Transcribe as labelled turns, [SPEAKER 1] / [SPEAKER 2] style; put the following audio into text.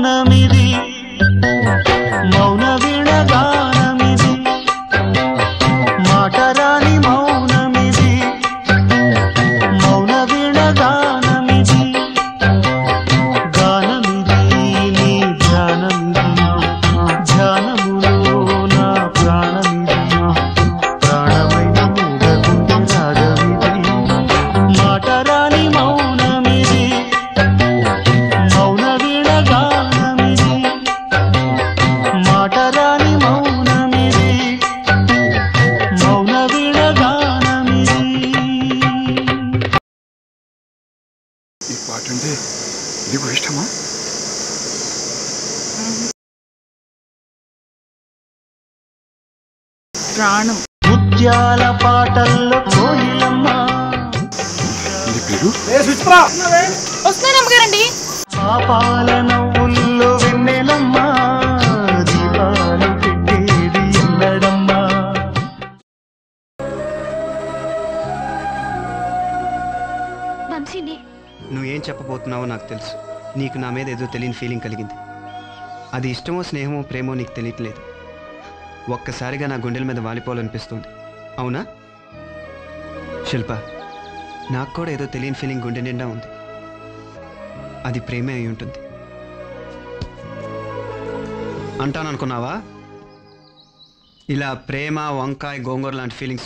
[SPEAKER 1] మౌనమిది మౌన వీణగానమిది మాటరాని మౌనమిది మౌన వీణగానమిది గానమిది నీ ధ్యానమిది ధ్యానములో నా ప్రాణమిది ప్రాణమైన మూగగుండె రాగమిది మాటరాని మౌనమిది మౌన వీణగానమిది మాటరాని మౌనమిది మౌన వీణగానమిది.
[SPEAKER 2] ఈ పాట అంటే నీకు ఇష్టమా?
[SPEAKER 3] ప్రాణం.
[SPEAKER 1] ముత్యాల పాటల్లో కోయిలమ్మ
[SPEAKER 2] నీ పేరు?
[SPEAKER 3] వస్తున్నాను అమ్మగారండి.
[SPEAKER 1] పాపాల నవ్వుల్లో వెన్నెలమ్మ దీపాలు పెట్టేది ఎన్నడమ్మా.
[SPEAKER 3] వంశీని
[SPEAKER 4] నువ్వేం చెప్పబోతున్నావో నాకు తెలుసు. నీకు నా మీద ఏదో తెలియని ఫీలింగ్ కలిగింది. అది ఇష్టమో స్నేహమో ప్రేమో నీకు తెలియట్లేదు. ఒక్కసారిగా నా గుండెల మీద వాలిపోవాలనిపిస్తుంది. అవునా శిల్ప? నాకు కూడా ఏదో తెలియని ఫీలింగ్ గుండె నిండా ఉంది. అది ప్రేమే అయి ఉంటుంది అంటాననుకున్నావా? ఇలా ప్రేమ, వంకాయ, గోంగూర లాంటి ఫీలింగ్స్